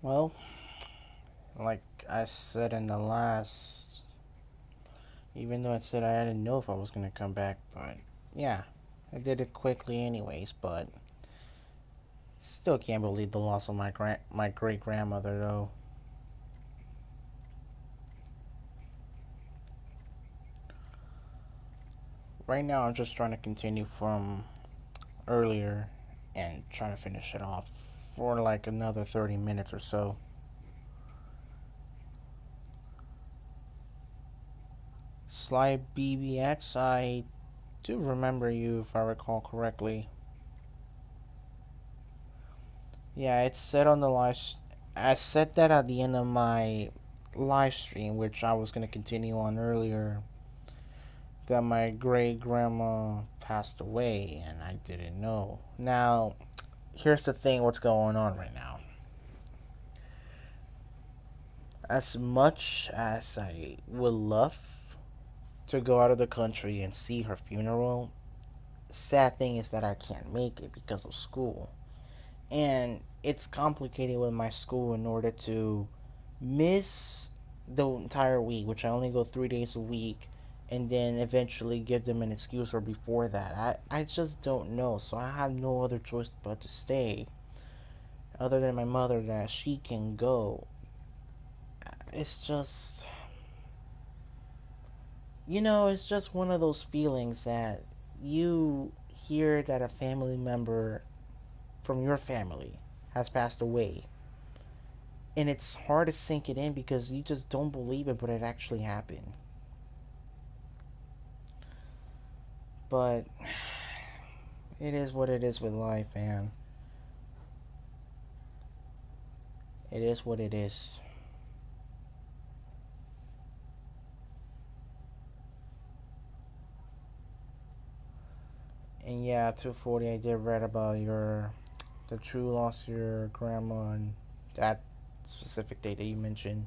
Well, like I said in the last, even though I said I didn't know if I was gonna come back, but yeah, I did it quickly anyways, but still can't believe the loss of my great grandmother though. Right now I'm just trying to continue from earlier and trying to finish it off for like another 30 minutes or so. Sly BBX, I do remember you if I recall correctly. Yeah, it said on the I said that at the end of my live stream, which I was going to continue on earlier, that my great grandma passed away and I didn't know. Now, here's the thing what's going on right now. As much as I would love to go out of the country and see her funeral, sad thing is that I can't make it because of school. And it's complicated with my school in order to miss the entire week, which I only go 3 days a week, and then eventually give them an excuse or before that. I just don't know, so I have no other choice but to stay, other than my mother that she can go. It's just, it's just one of those feelings that you hear that a family member from your family has passed away, and it's hard to sink it in because you just don't believe it, but it actually happened. But it is what it is with life, man. It is what it is. And yeah, 240, I did read about the true loss of your grandma and that specific date that you mentioned.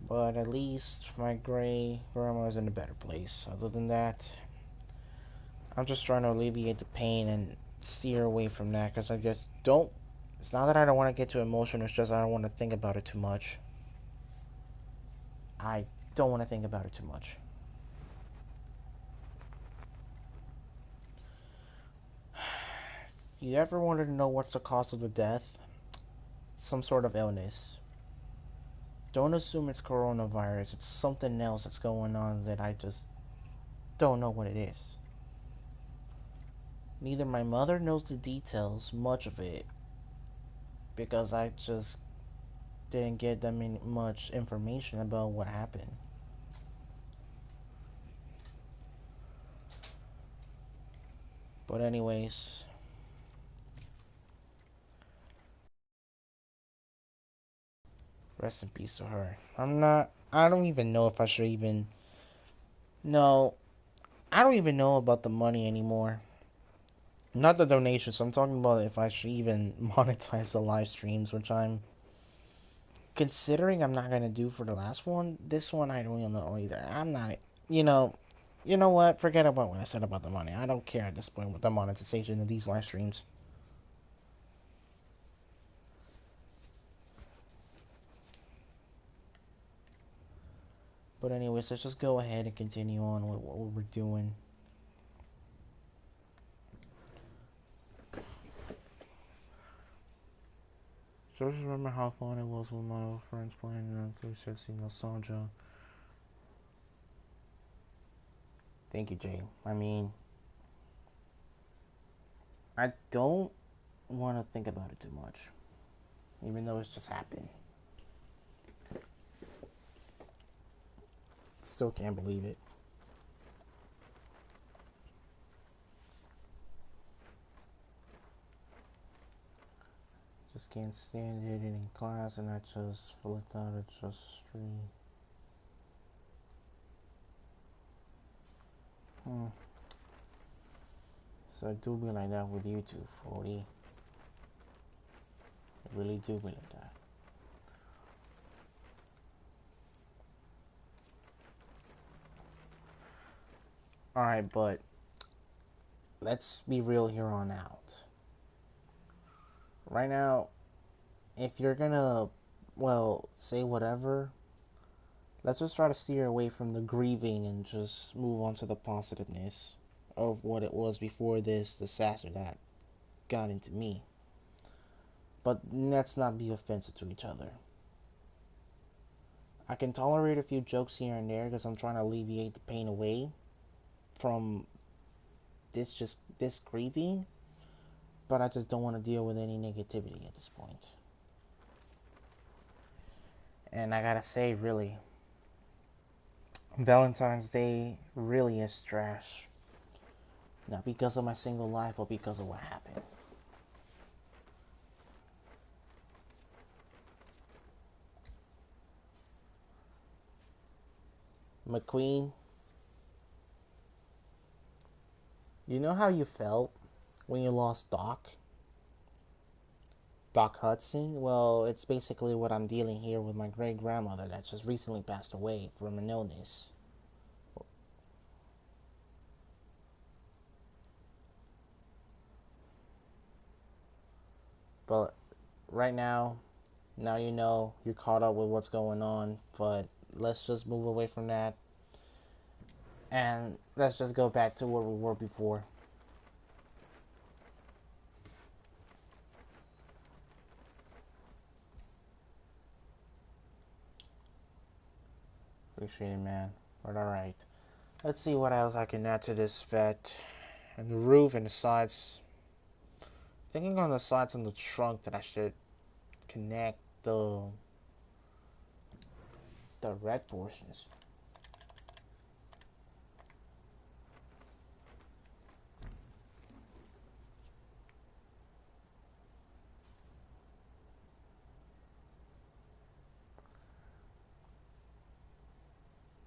But at least my gray grandma is in a better place. Other than that, I'm just trying to alleviate the pain and steer away from that because I just don't. It's not that I don't want to get too emotional, it's just I don't want to think about it too much. I don't want to think about it too much. You ever wanted to know what's the cause of the death? Some sort of illness. Don't assume it's coronavirus. It's something else that's going on that I just don't know what it is. Neither my mother knows the details, much of it, because I just didn't get them much information about what happened. But anyways, rest in peace to her. I don't even know if I should even, no, I don't even know about the money anymore. Not the donations, I'm talking about if I should even monetize the live streams, which I'm considering I'm not gonna do for the last one. This one I don't even know either. I'm not, you know, you know what? Forget about what I said about the money. I don't care at this point with the monetization of these live streams. But anyways, let's just go ahead and continue on with what we're doing. So I just remember how fun it was with my old friends playing and 360 nostalgia. Thank you, Jay. I mean, I don't want to think about it too much, even though it's just happened. Still can't believe it. Just can't stand it in class, and I just flipped out at just stream. So I do be like that with YouTube, 40. I really do be like that. Alright, but let's be real here on out. Right now, if you're gonna, well, say whatever, let's just try to steer away from the grieving and just move on to the positiveness of what it was before this disaster that got into me. But let's not be offensive to each other. I can tolerate a few jokes here and there because I'm trying to alleviate the pain away from this grieving, but I just don't want to deal with any negativity at this point. And I gotta say, really, Valentine's Day really is trash. Not because of my single life, but because of what happened. McQueen, you know how you felt when you lost Doc Hudson? Well, it's basically what I'm dealing here with my great grandmother that just recently passed away from an illness. But right now you know you're caught up with what's going on, but let's just move away from that and let's just go back to where we were before. Appreciate it, man. But alright. Let's see what else I can add to this vet. And the roof and the sides. Thinking on the sides and the trunk that I should connect the red portions.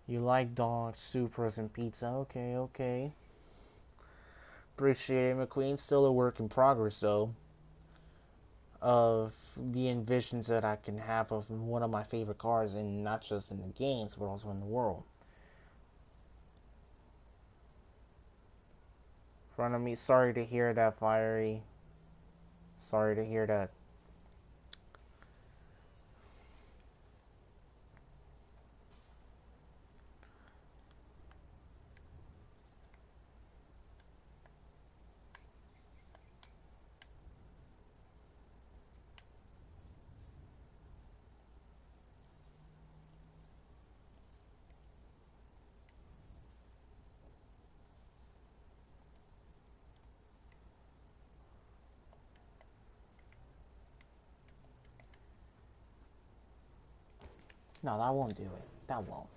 You like dogs, Supras, and pizza? Okay, okay. Appreciate it, McQueen. Still a work in progress, though, of the envisions that I can have of one of my favorite cars, and not just in the games, but also in the world. In front of me, sorry to hear that, Fiery. Sorry to hear that. No, that won't do it. That won't.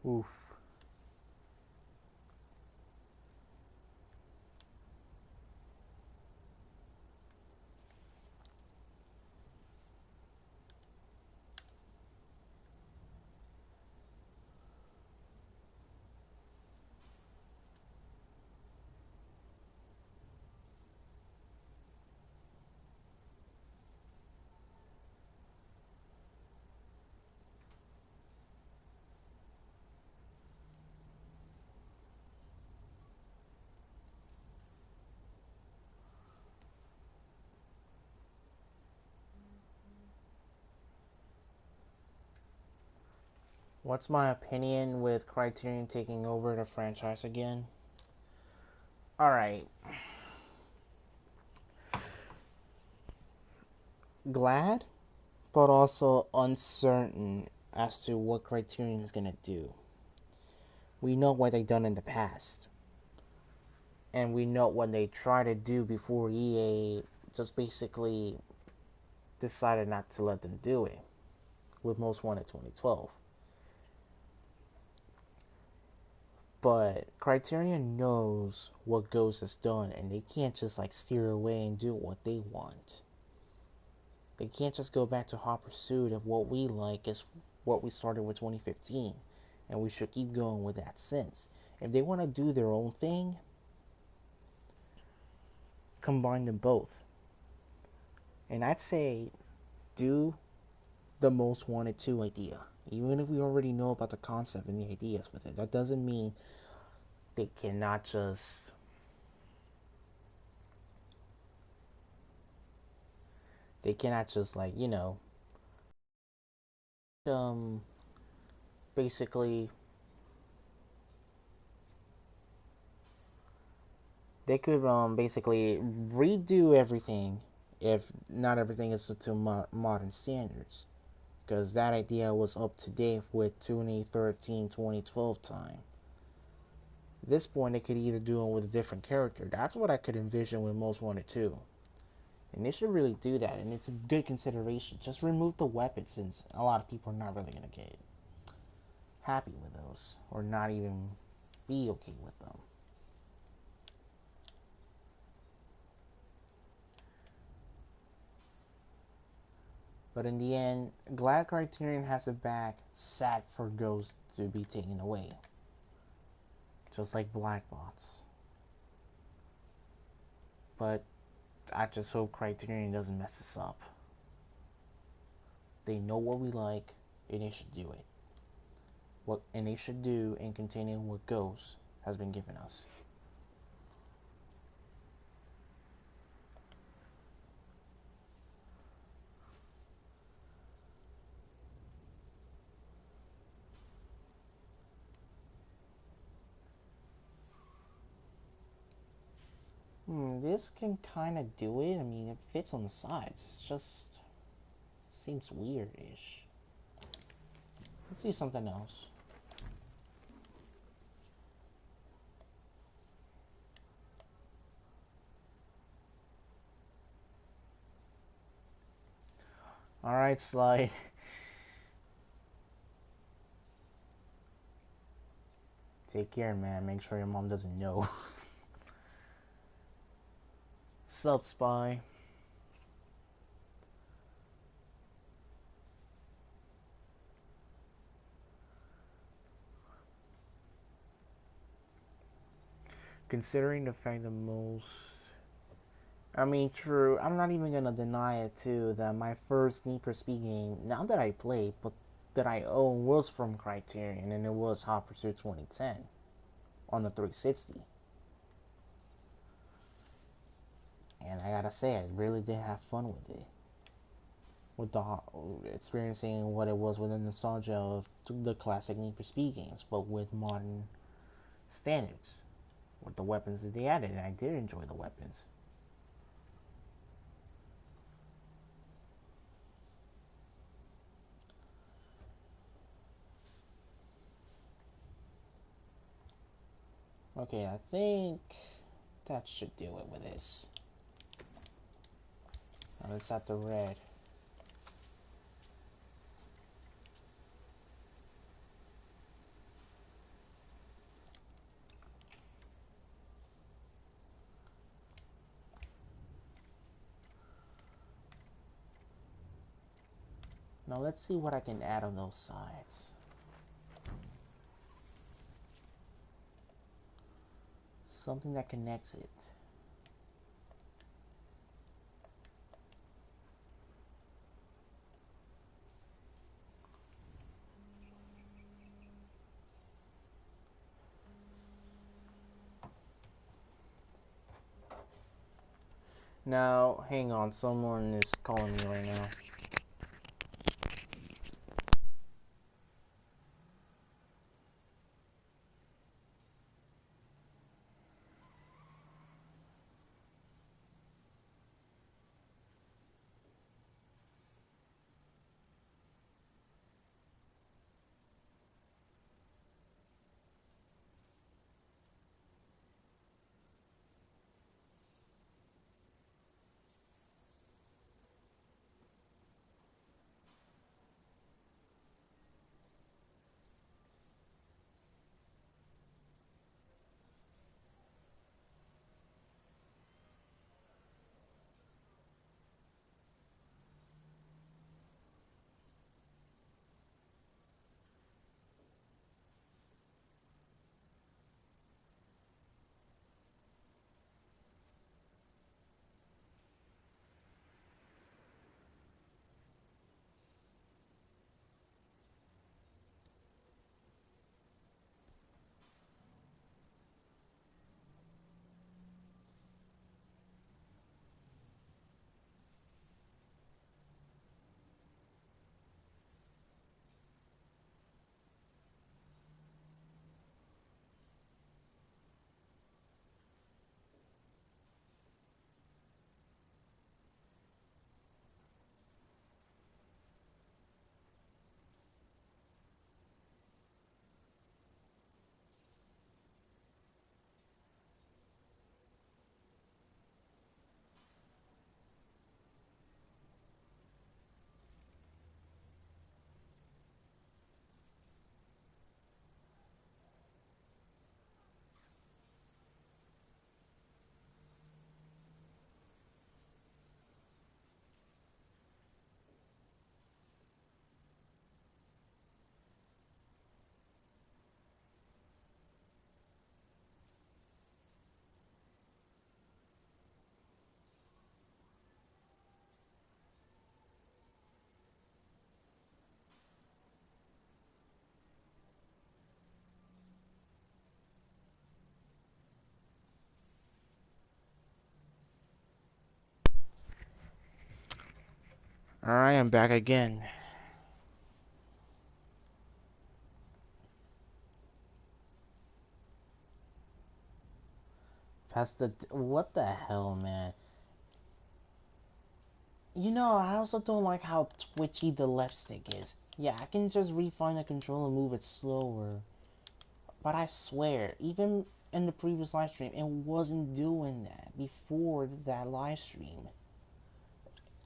Oof. What's my opinion with Criterion taking over the franchise again? Alright. Glad, but also uncertain as to what Criterion is gonna do. We know what they've done in the past, and we know what they tried to do before EA just basically decided not to let them do it with Most Wanted 2012. But Criterion knows what Ghost has done, and they can't just like steer away and do what they want. They can't just go back to hot pursuit of what we like is what we started with 2015, and we should keep going with that since. If they want to do their own thing, combine them both. And I'd say do the Most Wanted 2 idea. Even if we already know about the concept and the ideas with it, that doesn't mean they cannot just like, um basically they could basically redo everything if not everything is to modern standards, because that idea was up to date with 2013 2012 time. At this point they could either do it with a different character. That's what I could envision with Most Wanted 2. And they should really do that, and it's a good consideration. Just remove the weapons, since a lot of people are not really going to get happy with those, or not even be okay with them. But in the end, glad Criterion has it back, sad for Ghost to be taken away. Just like Black Bots. But I just hope Criterion doesn't mess this up. They know what we like, and they should do it. And they should do and continue what Ghost has been giving us. This can kind of do it. I mean, it fits on the sides. It's just seems weird-ish. Let's do something else. Alright, Slide. Take care, man. Make sure your mom doesn't know. Sup, Spy? Considering the fact that most... I mean, true. I'm not even gonna deny it, too, that my first Need for Speed game, not that I played, but that I own, was from Criterion, and it was Hot Pursuit 2010 on the 360. And I gotta say, I really did have fun with it. With the experiencing what it was with the nostalgia of the classic Need for Speed games, but with modern standards, with the weapons that they added, and I did enjoy the weapons. Okay, I think that should do it with this. Now let's add the red. Now let's see what I can add on those sides. Something that connects it. Now, hang on, someone is calling me right now. Alright, I'm back again. What the hell, man? You know, I also don't like how twitchy the left stick is. Yeah, I can just refine the controller and move it slower. But I swear, even in the previous live stream, it wasn't doing that before that live stream.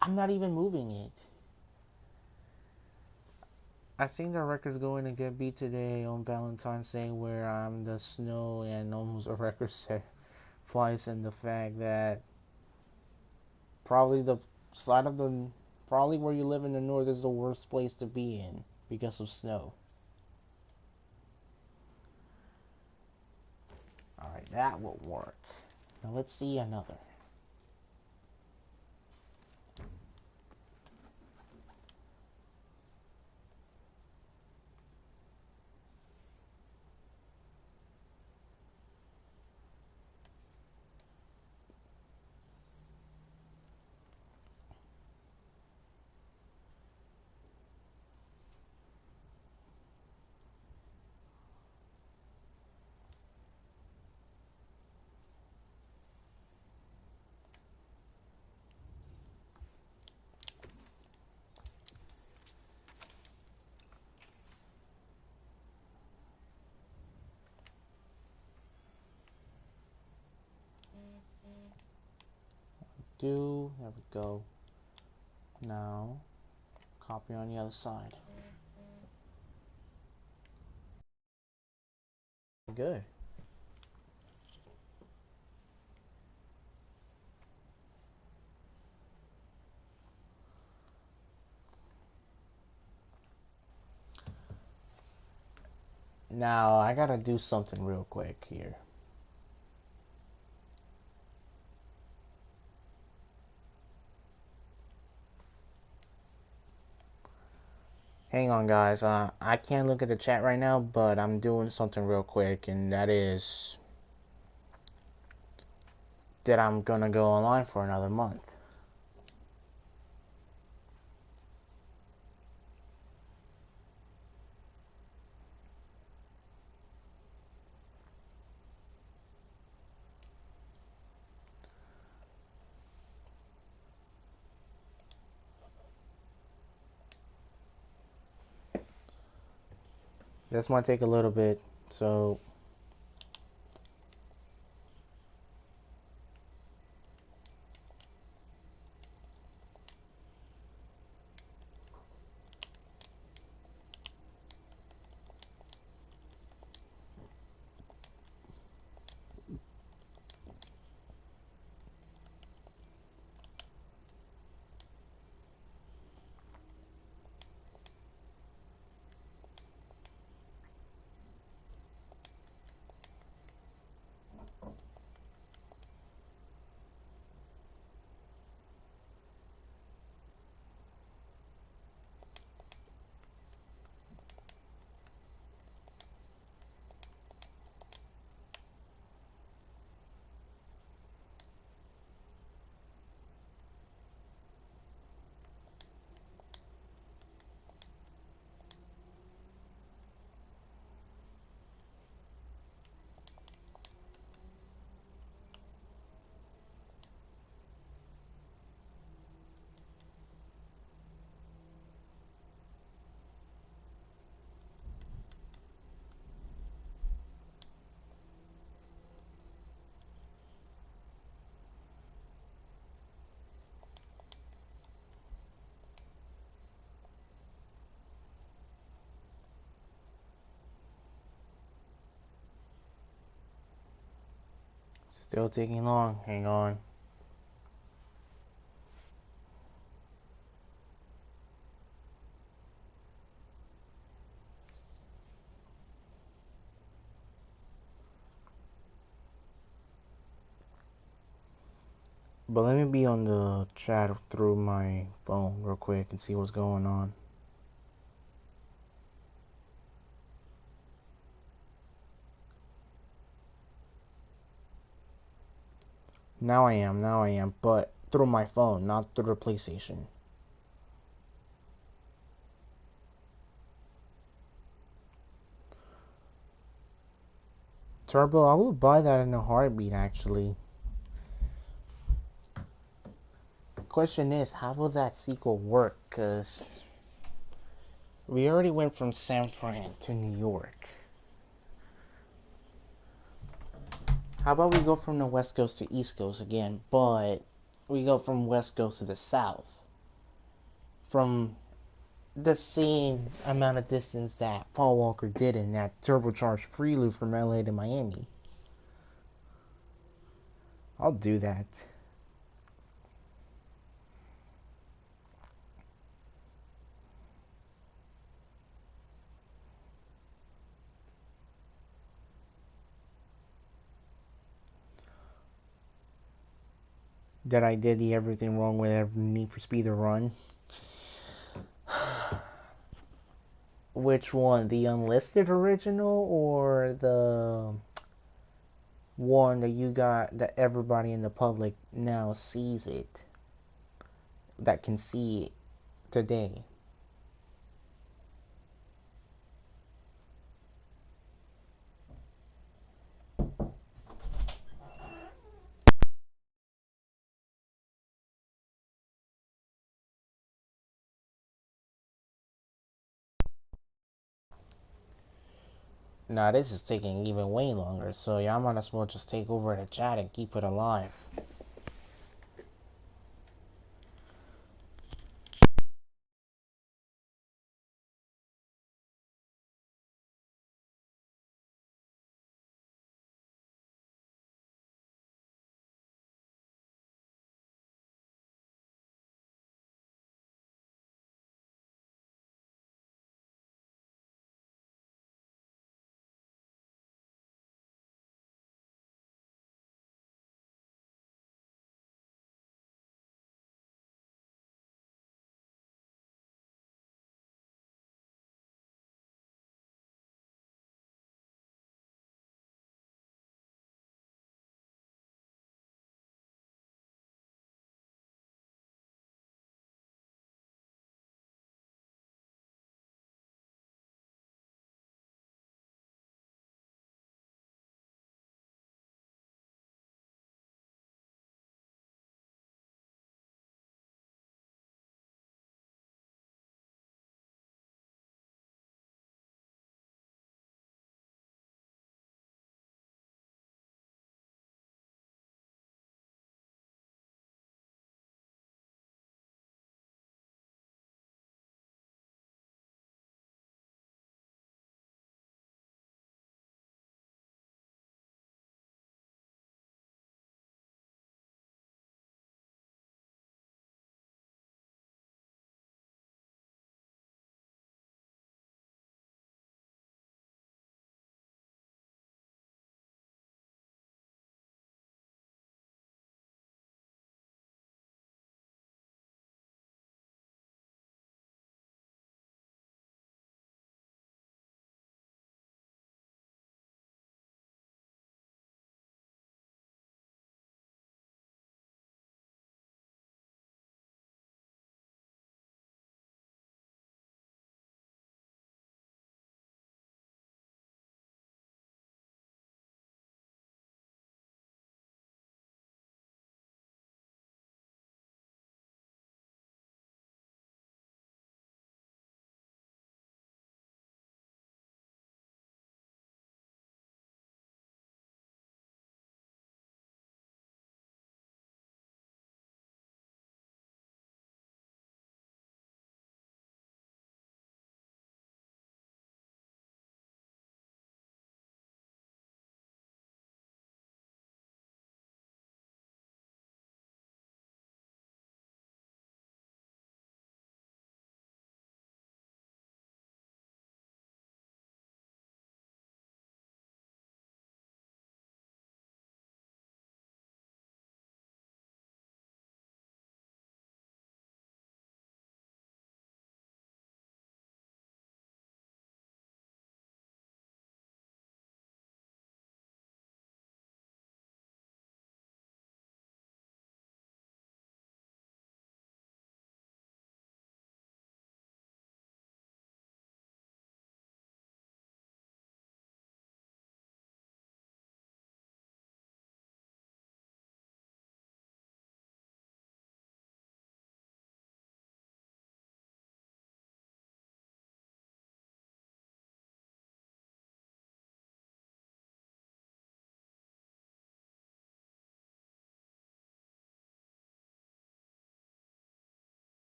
I'm not even moving it. I think the record's going to get beat today on Valentine's Day, where I'm the snow and almost a record set flies in the fact that probably the side of the probably where you live in the north is the worst place to be in because of snow. Alright, that will work. Now let's see another. There we go. Now, copy on the other side. Good. Now, I gotta do something real quick here. Hang on, guys. I can't look at the chat right now, but I'm doing something real quick, and that is that I'm gonna go online for another month. This might take a little bit, so still taking long. Hang on. But let me be on the chat through my phone real quick and see what's going on. Now I am, but through my phone, not through the PlayStation. Turbo, I would buy that in a heartbeat, actually. The question is, how will that sequel work? Because we already went from San Fran to New York. How about we go from the West Coast to East Coast again, but we go from West Coast to the South. From the same amount of distance that Paul Walker did in that turbocharged prelude from LA to Miami. I'll do that. That I did the everything wrong with every Need for Speed to Run. Which one? The unlisted original or the one that you got that everybody in the public now sees it? That can see it today. Now this is taking even way longer, so y'all might as well just take over the chat and keep it alive.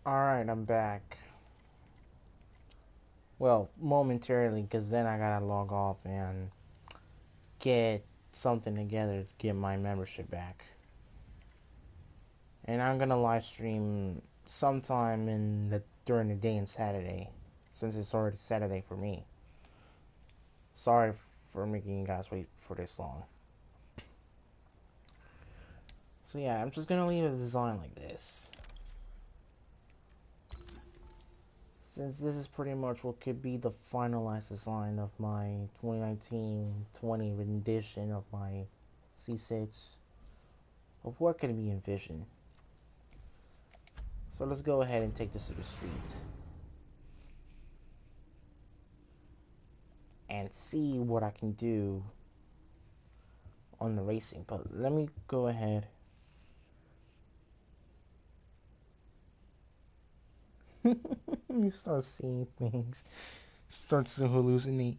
Alright, I'm back. Well, momentarily, because then I gotta log off and get something together to get my membership back. And I'm gonna live stream sometime during the day on Saturday, since it's already Saturday for me. Sorry for making you guys wait for this long. So yeah, I'm just gonna leave a design like this, since this is pretty much what could be the finalized design of my 2019-20 rendition of my C6, of what could be envisioned. So let's go ahead and take this to the street and see what I can do on the racing. But let me go ahead. You start seeing things, starts to hallucinate.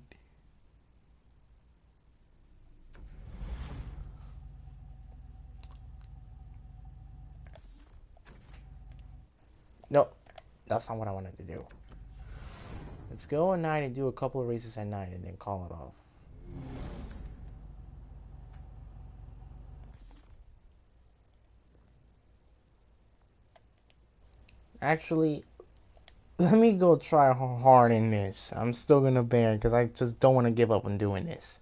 No, that's not what I wanted to do. Let's go at night and do a couple of races at night and then call it off. Actually, let me go try hard in this. I'm still gonna bear because I just don't want to give up on doing this.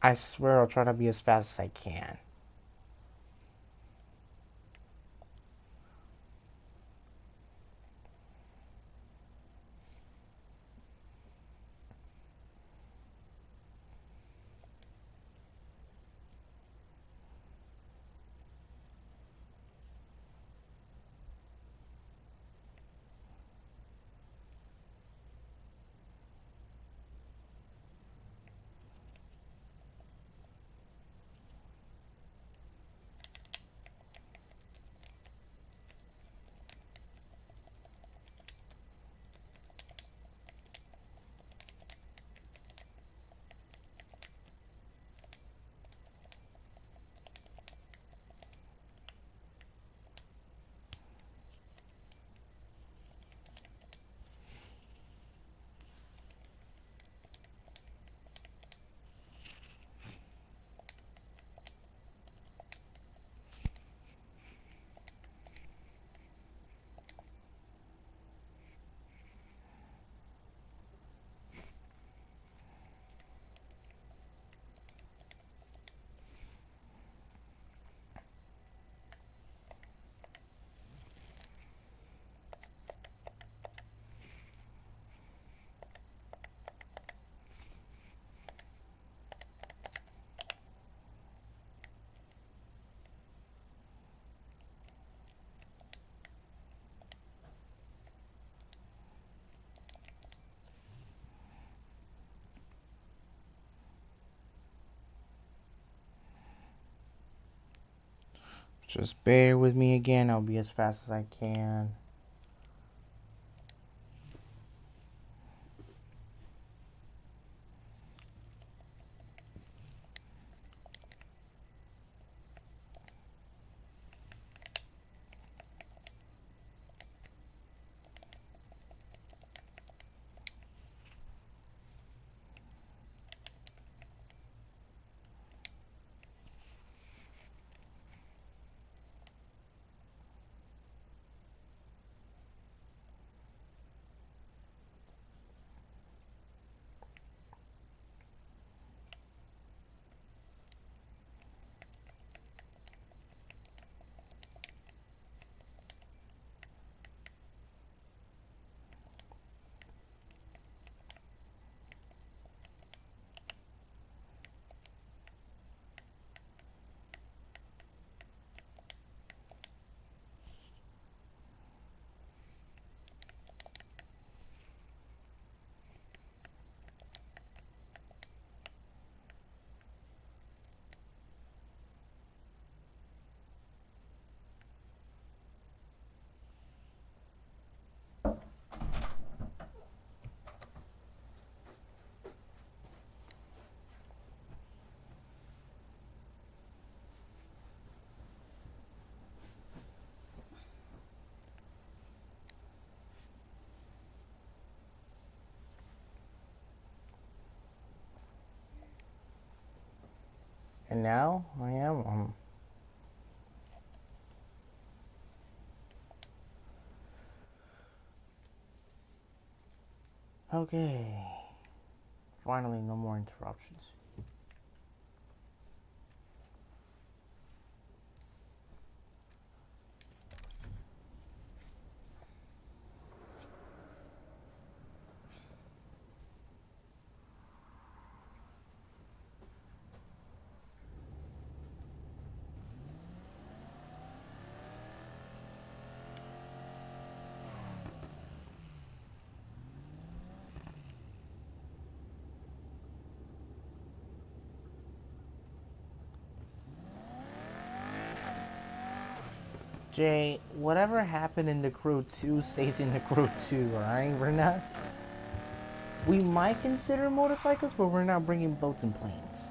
I swear I'll try to be as fast as I can. Just bear with me again. I'll be as fast as I can. And now I am okay. Finally, no more interruptions. Jay, whatever happened in the crew 2 stays in the crew 2, alright? We're not. We might consider motorcycles, but we're not bringing boats and planes.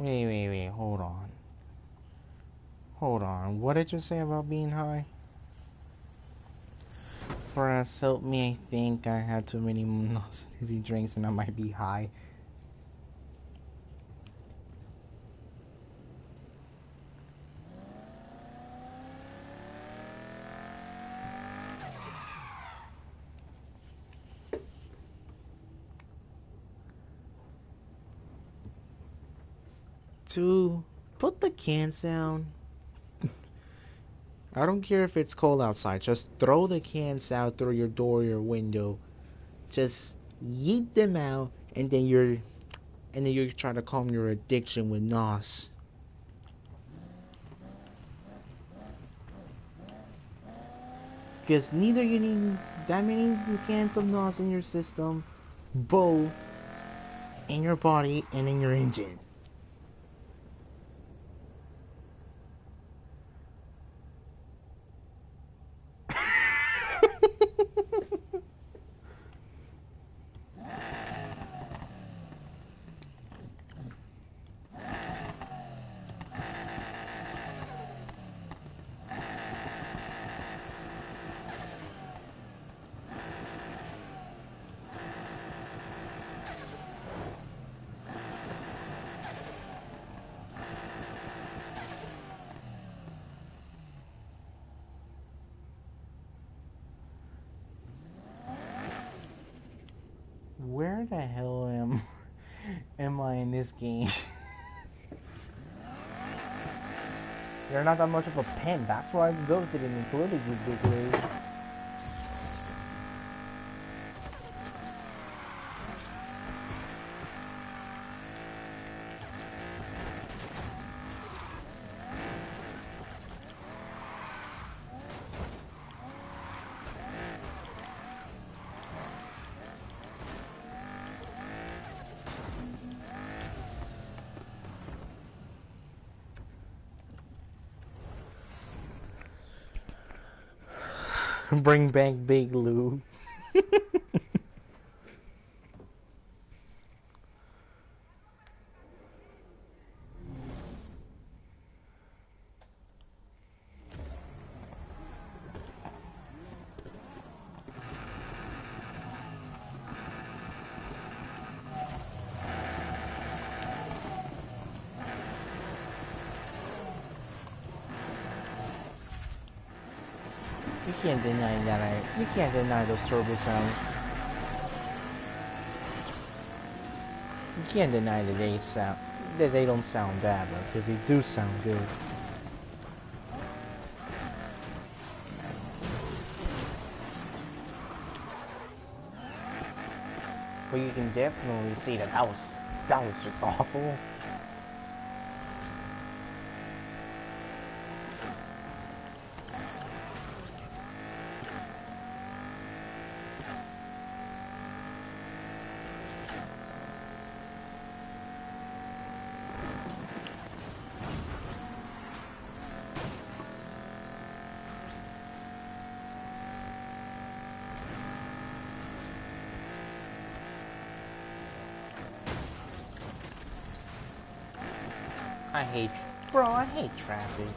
Wait, hold on. Hold on, what did you say about being high? For us, help me, I think I had too many non-heavy drinks and I might be high. Two, put the cans down. I don't care if it's cold outside, just throw the cans out through your door or your window. Just yeet them out and then you're trying to calm your addiction with NOS. Because neither you need that many cans of NOS in your system, both in your body and in your engine. Where the hell am I in this game? You're not that much of a pen. That's why Ghost didn't include it, ridiculous. Bring back Big Lou. You can't deny that. You can't deny those turbo sounds. You can't deny that they don't sound bad, because they do sound good. But you can definitely see that was just awful. I hate, bro, I hate traffic.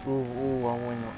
Ooh, I went off.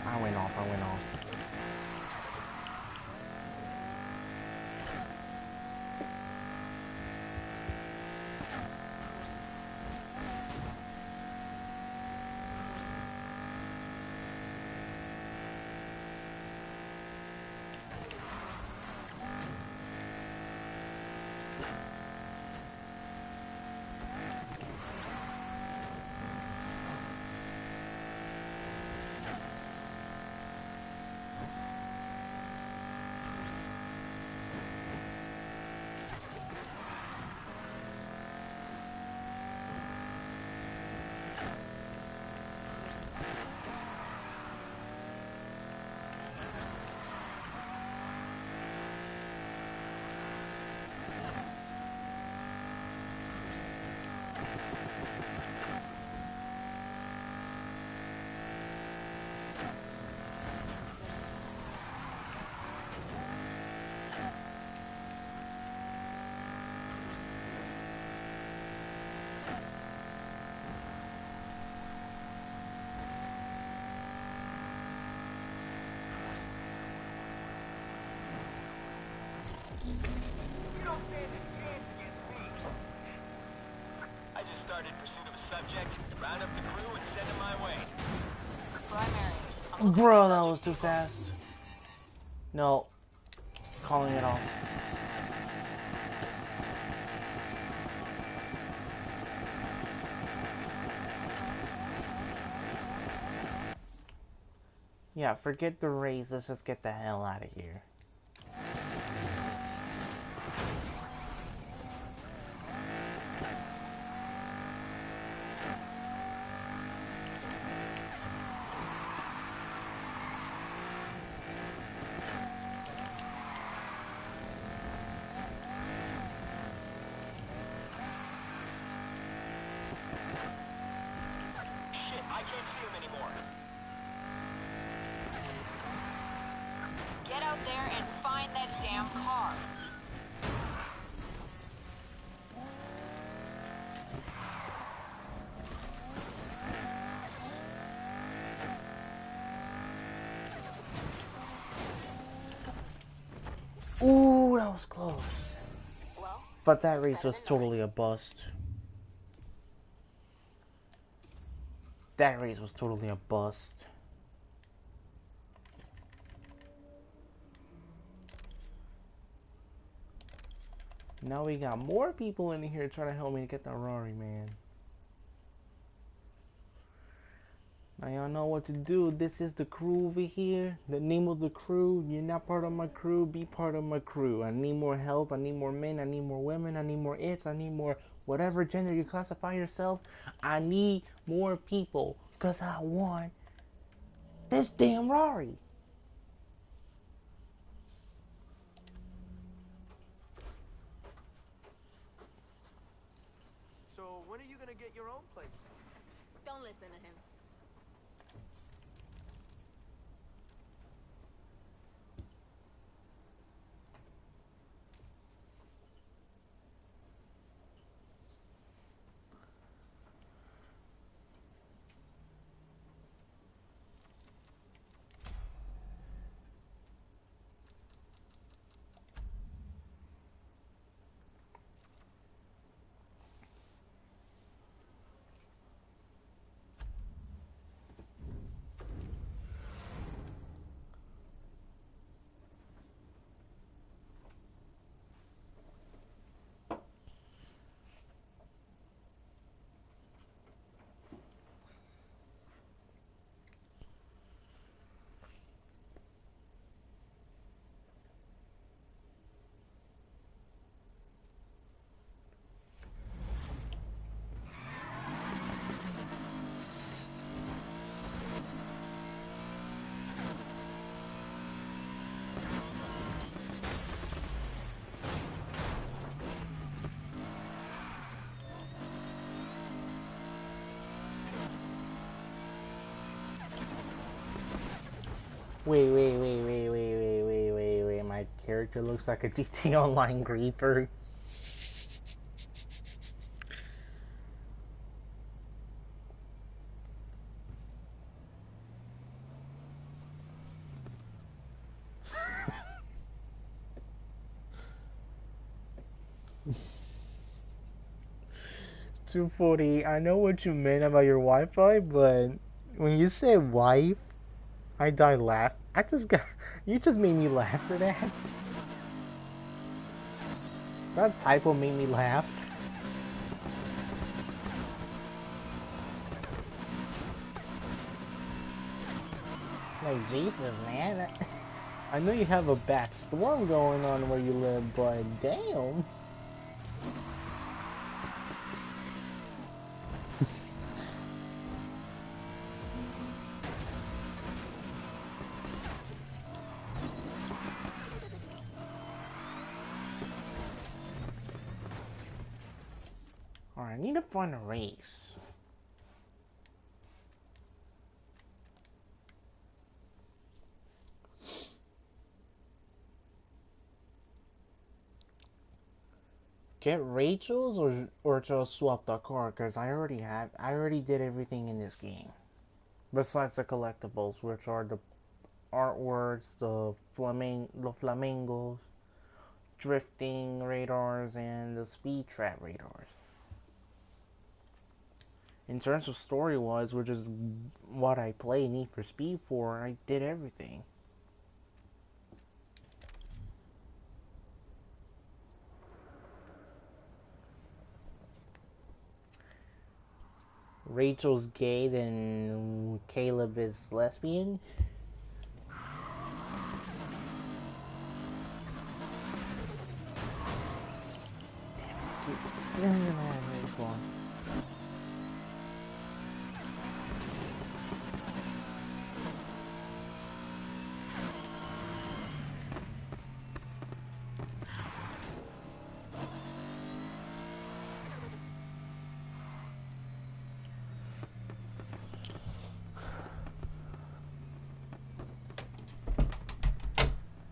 I just started pursuit of a subject, round up the crew, and send him my way. Bro, that was too fast. No, calling it off. Yeah, forget the race. Let's just get the hell out of here. Shit, I can't see him anymore. Get out there and find that damn car. Ooh, that was close. Well, But that race was totally a bust. That race was totally a bust. Now we got more people in here trying to help me get the Rari, man. Now y'all know what to do. This is the crew over here. The name of the crew. You're not part of my crew. Be part of my crew. I need more help. I need more men. I need more women. I need more its. I need more whatever gender you classify yourself. I need more people. Because I want this damn Rari. So when are you gonna get your own place? don't listen to him. Wait. My character looks like a GT Online griefer. $240. I know what you meant about your Wi-Fi, but when you said wife, I died laugh. I just got you just made me laugh for that. That typo made me laugh. Like Jesus, man. I know you have a bad storm going on where you live, but damn. Alright, I need to find a race. Get Rachel's or just swap the car, because I already did everything in this game. Besides the collectibles, which are the artworks, the flamingos, drifting radars, and the speed trap radars. In terms of story wise, which is what I play Need for Speed for, I did everything. Rachel's gay, then Caleb is lesbian. Keep staring at me.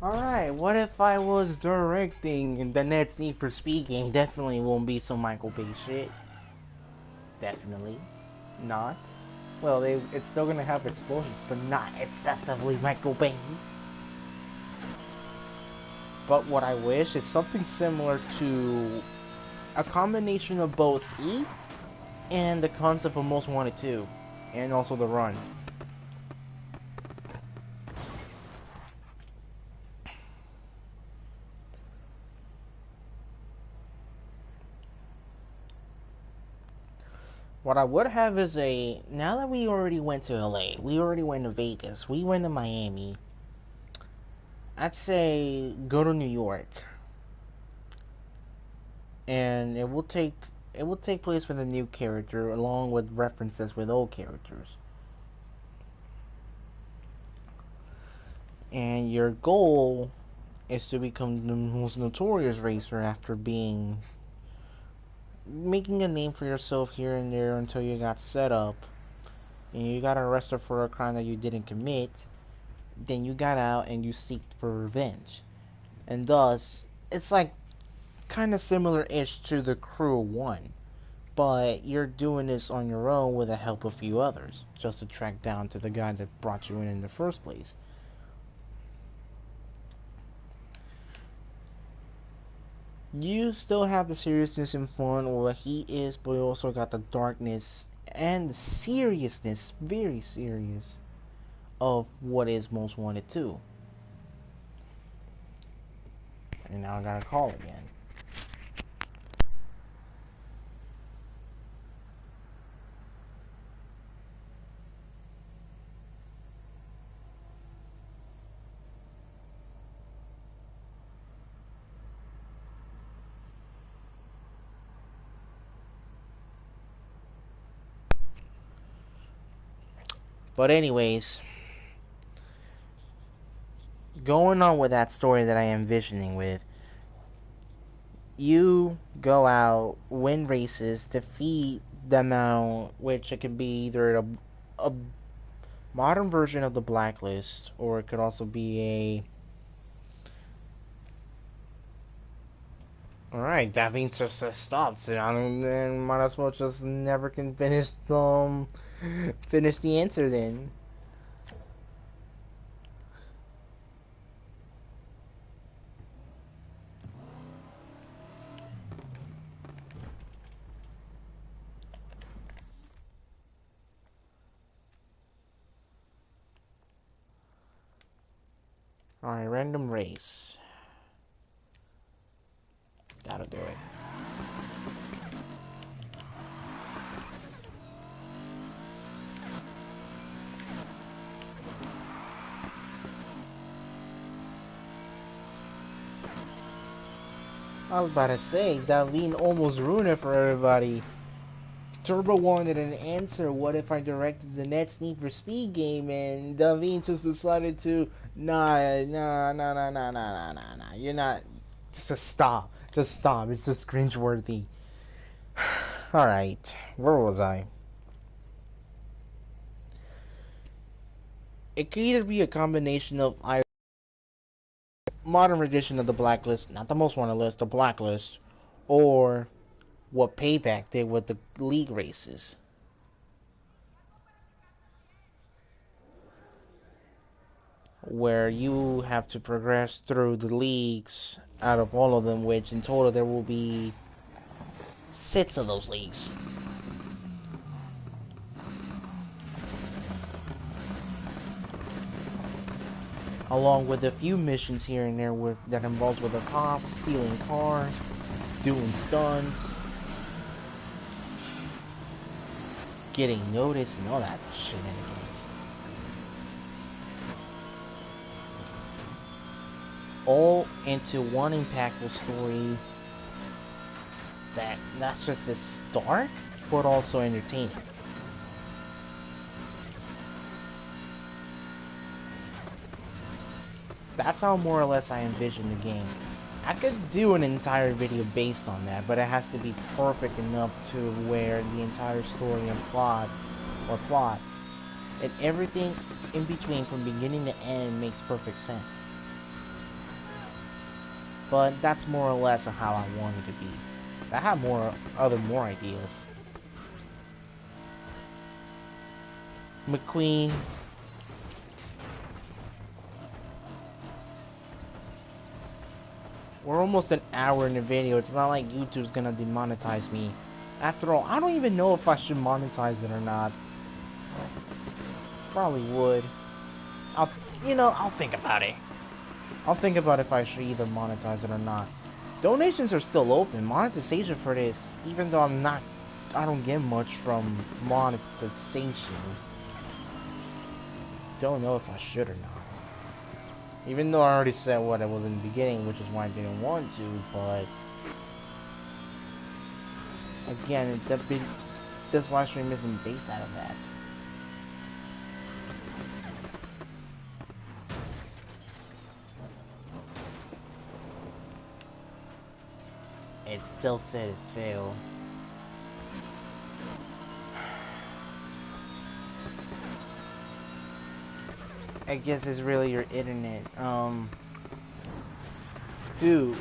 Alright, what if I was directing the next Need for Speed game? Definitely won't be some Michael Bay shit. Definitely not. Well, it's still gonna have explosions, but not excessively Michael Bay. But what I wish is something similar to a combination of both Eat and the concept of Most Wanted 2, and also The Run. What I would have is now that we already went to LA, we already went to Vegas, we went to Miami, I'd say go to New York. And it will take place with a new character along with references with old characters. And your goal is to become the most notorious racer after making a name for yourself here and there until you got set up and you got arrested for a crime that you didn't commit. Then you got out and you seek for revenge. And thus, it's like kind of similar-ish to the Crew 1. But you're doing this on your own with the help of a few others, just to track down to the guy that brought you in the first place. You still have the seriousness and fun or what he is, but you also got the darkness and the seriousness, very serious, of what is Most Wanted 2. And now I gotta call again. But anyways, going on with that story that I am envisioning with, you go out, win races, defeat the amount, which it could be either a modern version of the Blacklist, or it could also be a. Alright, that means just stopped. So I don't, then might as well just never can finish the answer then. Alright, random race. That'll do it. I was about to say, Davine almost ruined it for everybody. Turbo wanted an answer, what if I directed the next Need for Speed game, and Davine just decided to, nah, you're not, just stop, it's just cringeworthy. Alright, where was I? It could either be a combination of either modern edition of the Blacklist, not the most wanted list, the Blacklist, or what Payback did with the league races. Where you have to progress through the leagues out of all of them, which in total there will be 6 of those leagues. Along with a few missions here and there that involves with the cops, stealing cars, doing stunts, getting noticed, and all that shenanigans. All into one impactful story that's just as dark, but also entertaining. That's how more or less I envision the game. I could do an entire video based on that, but it has to be perfect enough to where the entire story and plot, and everything in between from beginning to end makes perfect sense. But that's more or less how I want it to be. I have more ideas. McQueen. We're almost an hour in the video. It's not like YouTube's gonna demonetize me. After all, I don't even know if I should monetize it or not. Probably would. I'll think about it. I'll think about if I should either monetize it or not. Donations are still open. Monetization for this, even though I don't get much from monetization. Don't know if I should or not. Even though I already said what I was in the beginning, which is why I didn't want to, but again, this live stream isn't based out of that. It still said it failed. I guess it's really your internet. Dude,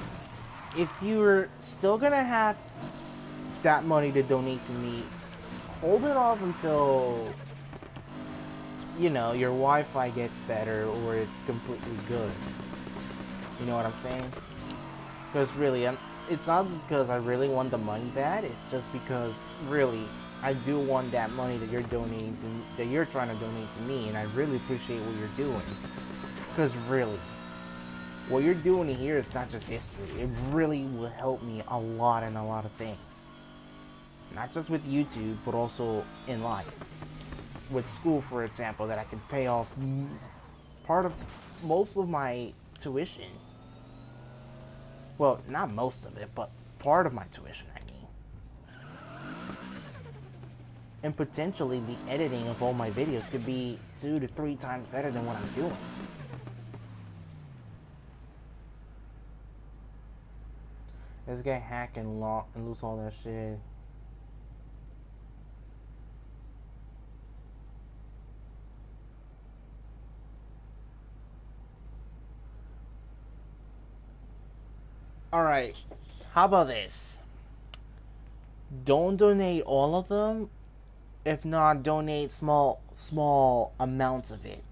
if you're still gonna have that money to donate to me, hold it off until, your Wi-Fi gets better or it's completely good. You know what I'm saying? Because really, it's not because I really want the money bad, it's just because, really, I do want that money that you're donating that you're trying to donate to me, and I really appreciate what you're doing. Because really, what you're doing here is not just history. It really will help me a lot in a lot of things. Not just with YouTube, but also in life. With school, for example, that I can pay off most of my tuition. Well, not most of it, but part of my tuition, I mean. And potentially the editing of all my videos could be 2 to 3 times better than what I'm doing. This guy hack and lose all that shit. Alright, how about this? Don't donate all of them. If not, donate small amounts of it.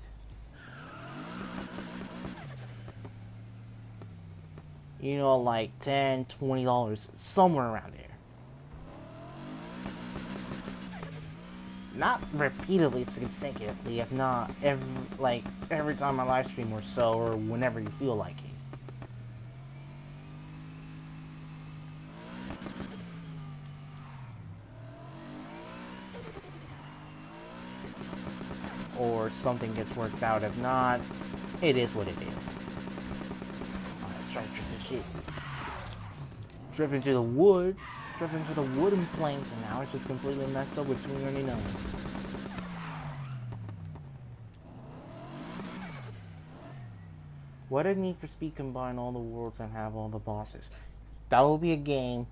You know, like $10, $20, somewhere around there. Not repeatedly, consecutively, if not every time I live stream or so, or whenever you feel like it. Or something gets worked out. If not, it is what it is. Alright, let's try to drift this shit. Drift into the wood. Drift into the wooden planks, and now it's just completely messed up, which we already know. What if Need for Speed combine all the worlds and have all the bosses? That will be a game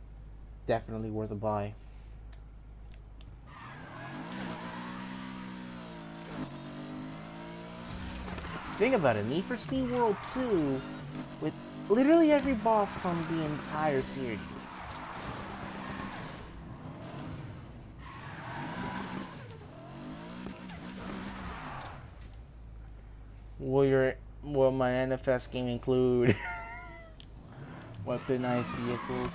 definitely worth a buy. Think about it, Need for Speed World 2 with literally every boss from the entire series. Will my NFS game include weaponized vehicles?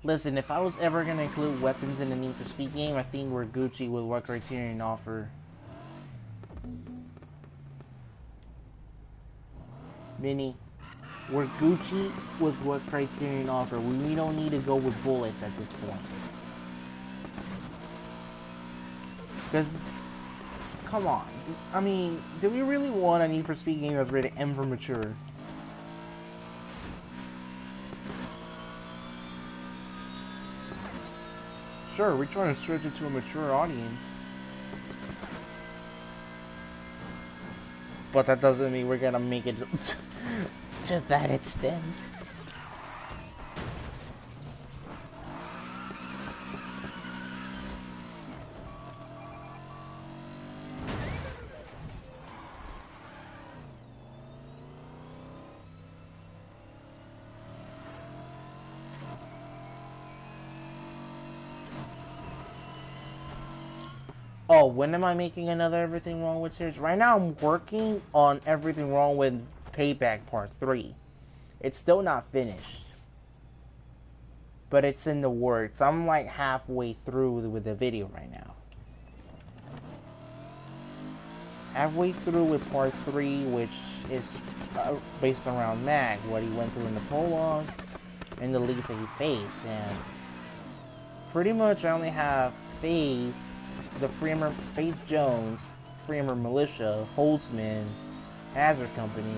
Listen, if I was ever gonna include weapons in the Need for Speed game, I think we're Gucci with what Criterion offer. Minnie, we're Gucci with what Criterion offer. We don't need to go with bullets at this point. Because, come on. I mean, do we really want a Need for Speed game that's rated M for mature? Sure, we're trying to stretch it to a mature audience. But that doesn't mean we're gonna make it to that extent. Oh, when am I making another Everything Wrong With series? Right now I'm working on Everything Wrong With Payback Part 3. It's still not finished. But it's in the works. I'm like halfway through with the video right now. Halfway through with Part 3, which is based around Mac, what he went through in the prologue, and the leads that he faced. And pretty much I only have Faith, the Freemer, Faith Jones, Freemer Militia, Holtzman, Hazard Company,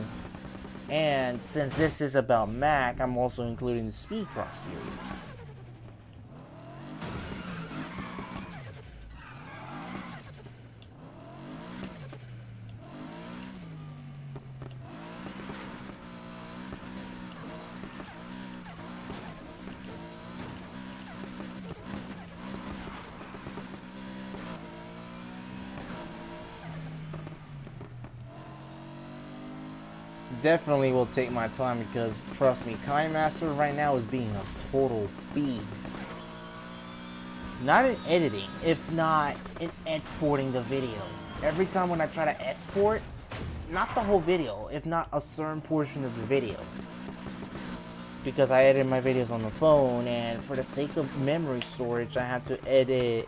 and since this is about Mac, I'm also including the Speed Cross series. Definitely will take my time because, trust me, KineMaster right now is being a total feed. Not in editing, if not in exporting the video. Every time when I try to export, not the whole video, if not a certain portion of the video. Because I edit my videos on the phone, and for the sake of memory storage, I have to edit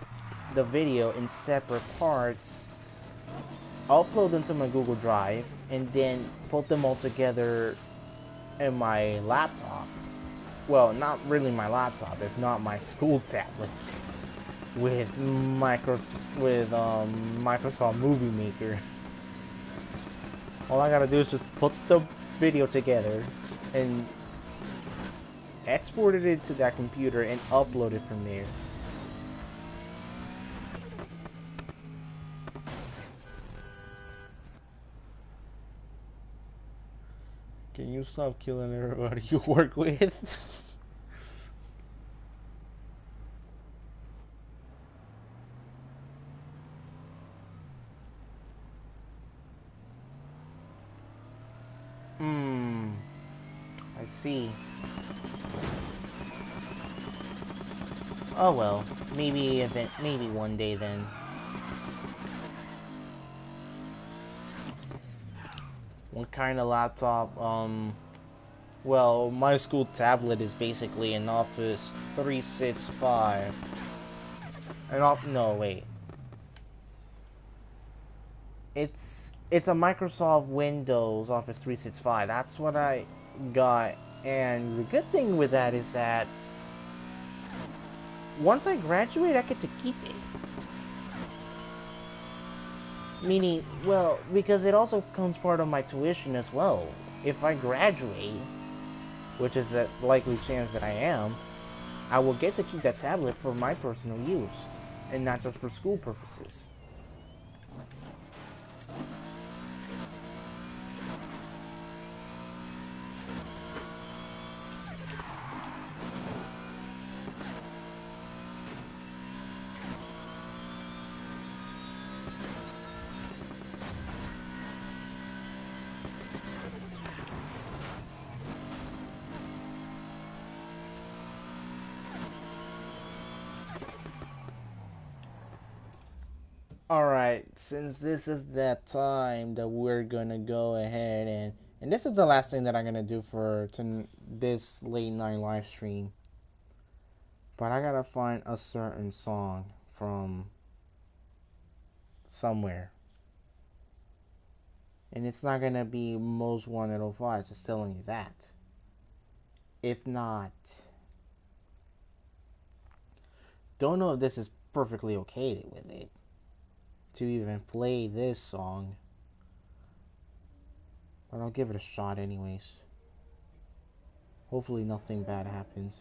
the video in separate parts, upload them to my Google Drive, and then put them all together in my laptop. Well, not really my laptop, if not my school tablet with Microsoft Movie Maker. All I gotta do is just put the video together and export it into that computer and upload it from there. Can you stop killing everybody you work with? see. Oh well, maybe one day then. What kind of laptop? Well, my school tablet is basically an Office 365. No, wait. It's a Microsoft Windows Office 365. That's what I got. And the good thing with that is that once I graduate, I get to keep it. Meaning, well, because it also becomes part of my tuition as well. If I graduate, which is a likely chance that I am, I will get to keep that tablet for my personal use, and not just for school purposes. Alright, since this is that time that we're gonna go ahead and this is the last thing that I'm gonna do for this late night live stream. But I gotta find a certain song from somewhere. And it's not gonna be Most Wanted 05, just telling you that. If not, don't know if this is perfectly okay with it to even play this song. But I'll give it a shot anyways. Hopefully nothing bad happens.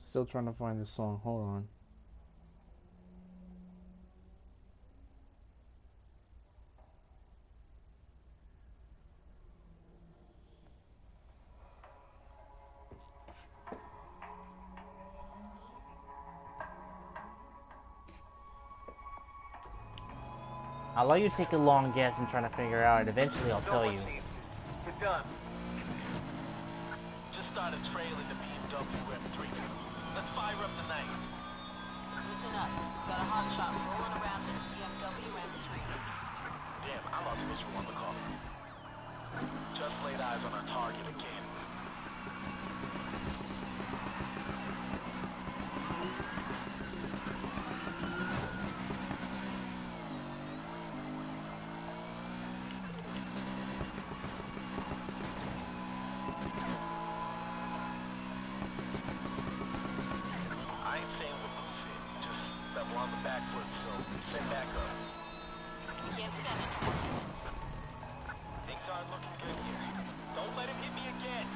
Still trying to find this song. Hold on. I'll let you take a long guess and try to figure out. Eventually, I'll tell you. We're done. Just started trailing the BMW M3. Let's fire up the night. Listen up. Got a hot shot rolling around in BMW M3. Damn, I lost visual on the call. Just laid eyes on our target again. On the back foot, so set back up. We can't stand anymore. Things aren't looking good here. Don't let him hit me again.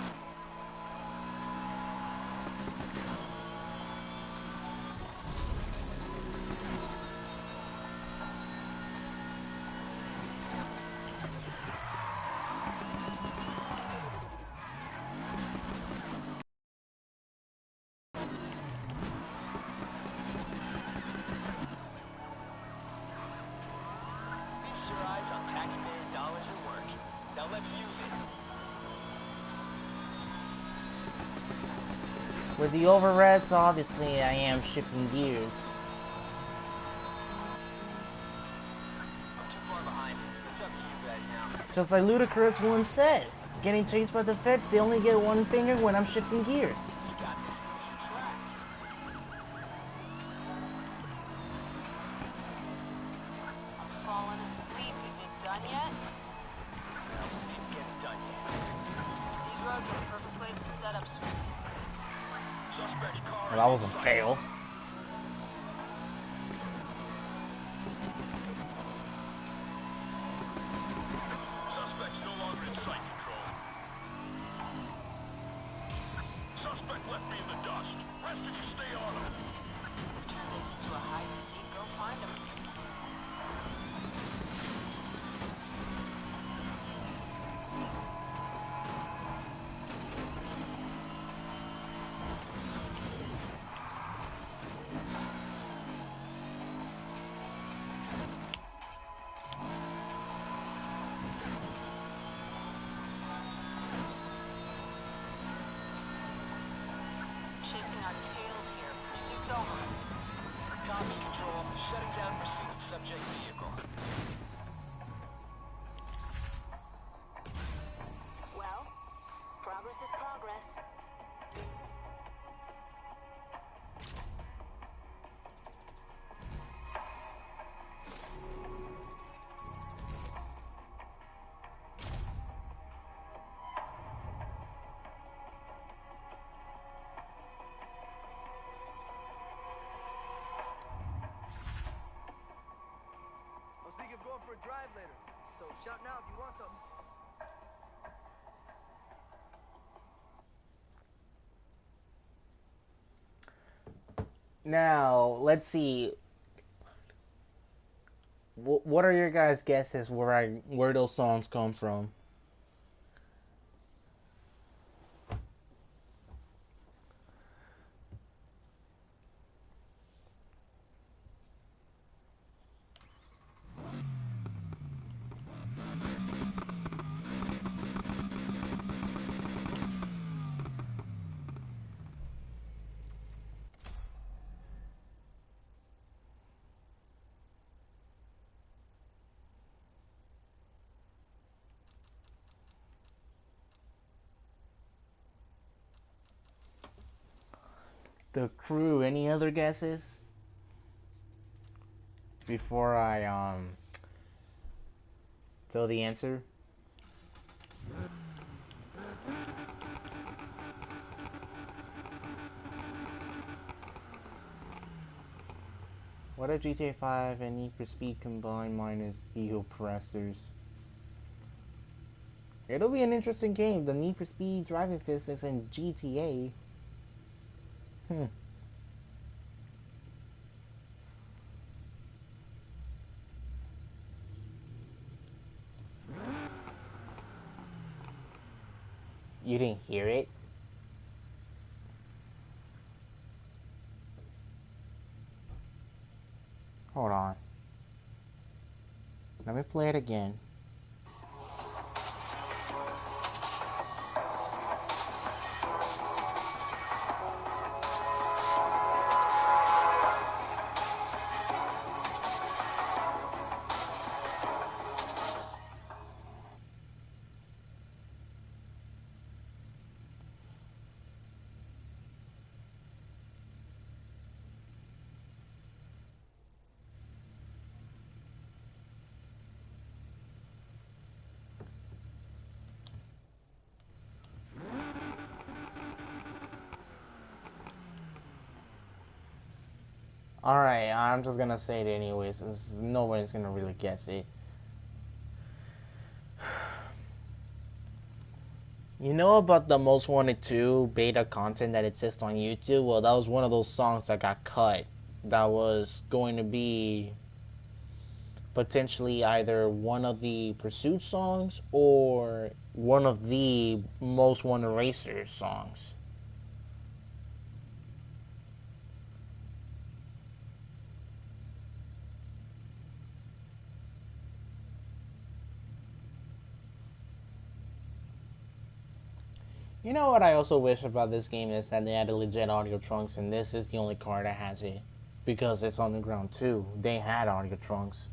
With the overrides, obviously I am shifting gears. I'm too far behind. It's up to you guys now. Just like Ludacris once said, getting chased by the feds, they only get one finger when I'm shifting gears. You got this. Track. I'm falling asleep. Is it done yet? No, we didn't get it done yet. These roads are the perfect place to set up. Suspect car. Well, that wasn't fail. Suspect's no longer in sight control. Suspect left me in the dust. Rest of you stay on him. Turned this into a high Copy control. Shutting down pursuit subject vehicle. Well, progress is progress. I was thinking of going for a drive later, so shout now if you want something. Now, let's see. What are your guys' guesses where those songs come from? The Crew. Any other guesses? Before I tell the answer. What are GTA 5 and Need for Speed combined minus the oppressors? It'll be an interesting game. The Need for Speed driving physics in GTA. You didn't hear it? Hold on. Let me play it again. Alright, I'm just gonna say it anyways, since nobody's gonna really guess it. You know about the Most Wanted 2 beta content that exists on YouTube? Well, that was one of those songs that got cut. That was going to be potentially either one of the Pursuit songs or one of the Most Wanted Racer songs. You know what I also wish about this game is that they had a legit audio trunks, and this is the only car that has it. Because it's Underground 2. They had audio trunks.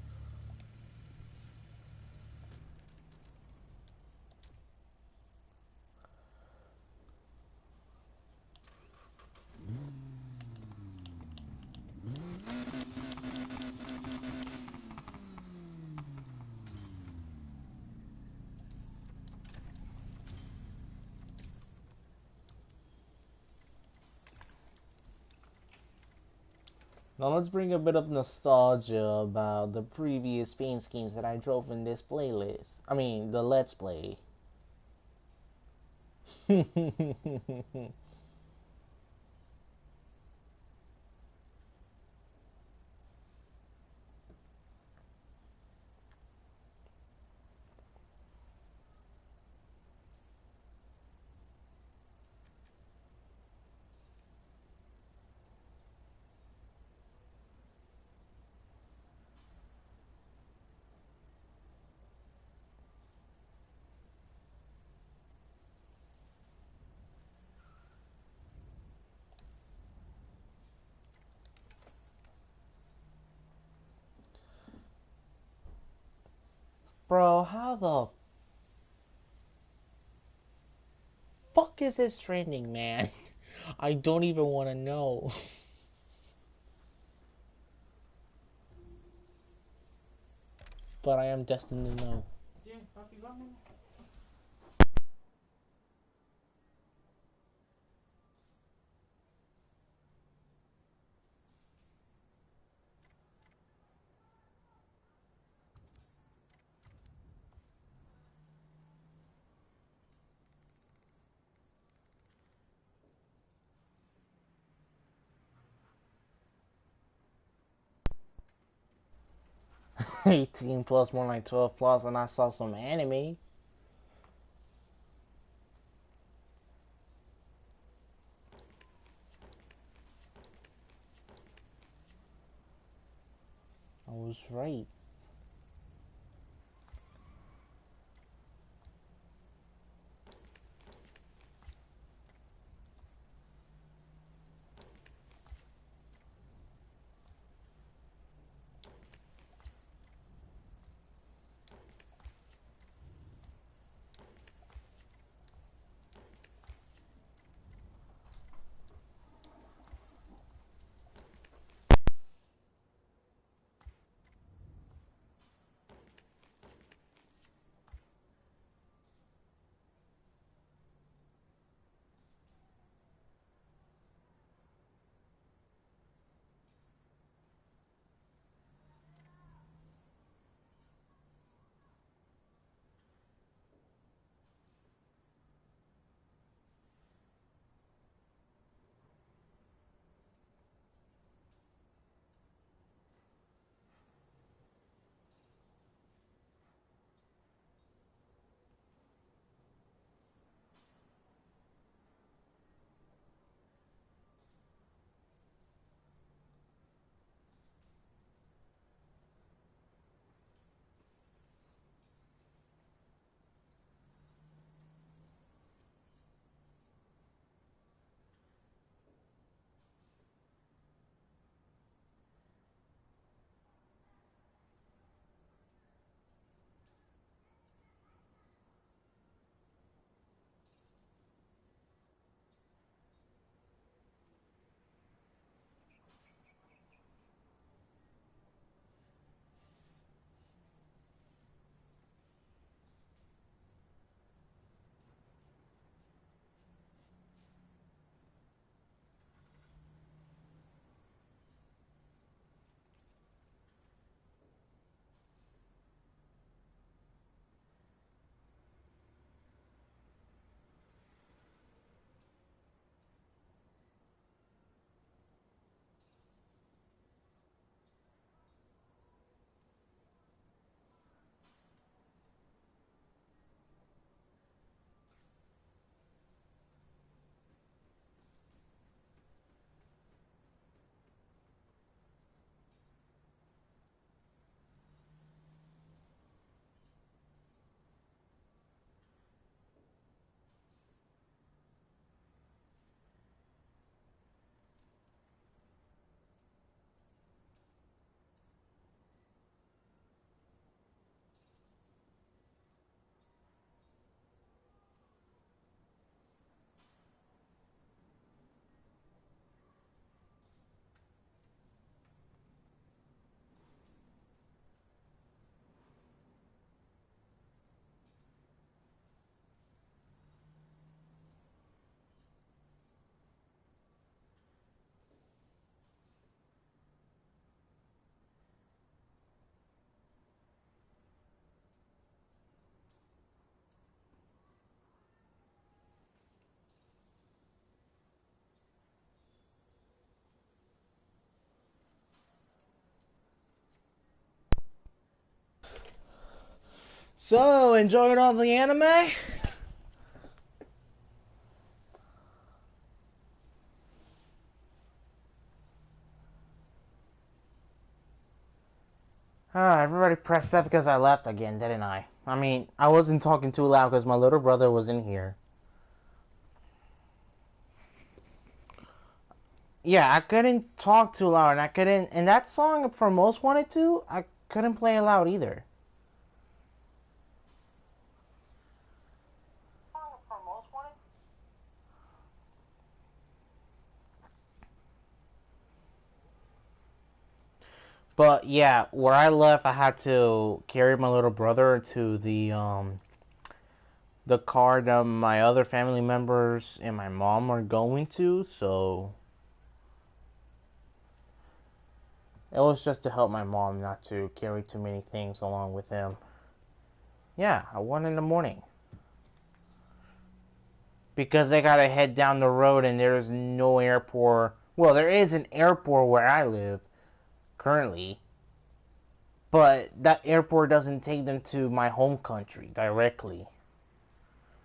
Now let's bring a bit of nostalgia about the previous paint schemes that I drove in this playlist. I mean, the Let's Play. Bro, how the fuck is this trending, man? I don't even want to know. But I am destined to know. 18 plus, more like 12 plus, and I saw some anime. I was right. So, enjoying all the anime? Everybody pressed that because I left again, didn't I? I mean, I wasn't talking too loud because my little brother was in here. Yeah, I couldn't talk too loud, and I couldn't. And that song, for most wanted to, I couldn't play it loud either. But yeah, where I left, I had to carry my little brother to the car that my other family members and my mom are going to. So it was just to help my mom not to carry too many things along with him. Yeah, at 1 in the morning. Because they gotta head down the road and there's no airport. Well, there is an airport where I live currently, but that airport doesn't take them to my home country directly.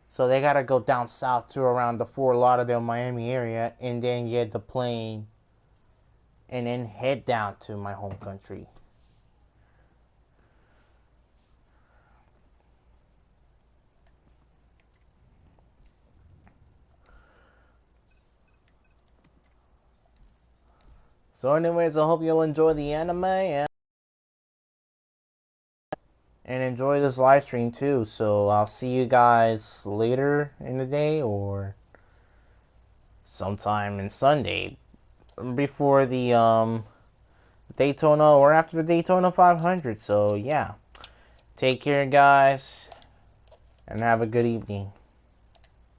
So they gotta go down south to around the Fort Lauderdale, Miami area, and then get the plane and then head down to my home country. So anyways, I hope you'll enjoy the anime and enjoy this live stream too. So I'll see you guys later in the day or sometime in Sunday before the Daytona or after the Daytona 500. So yeah, take care guys and have a good evening.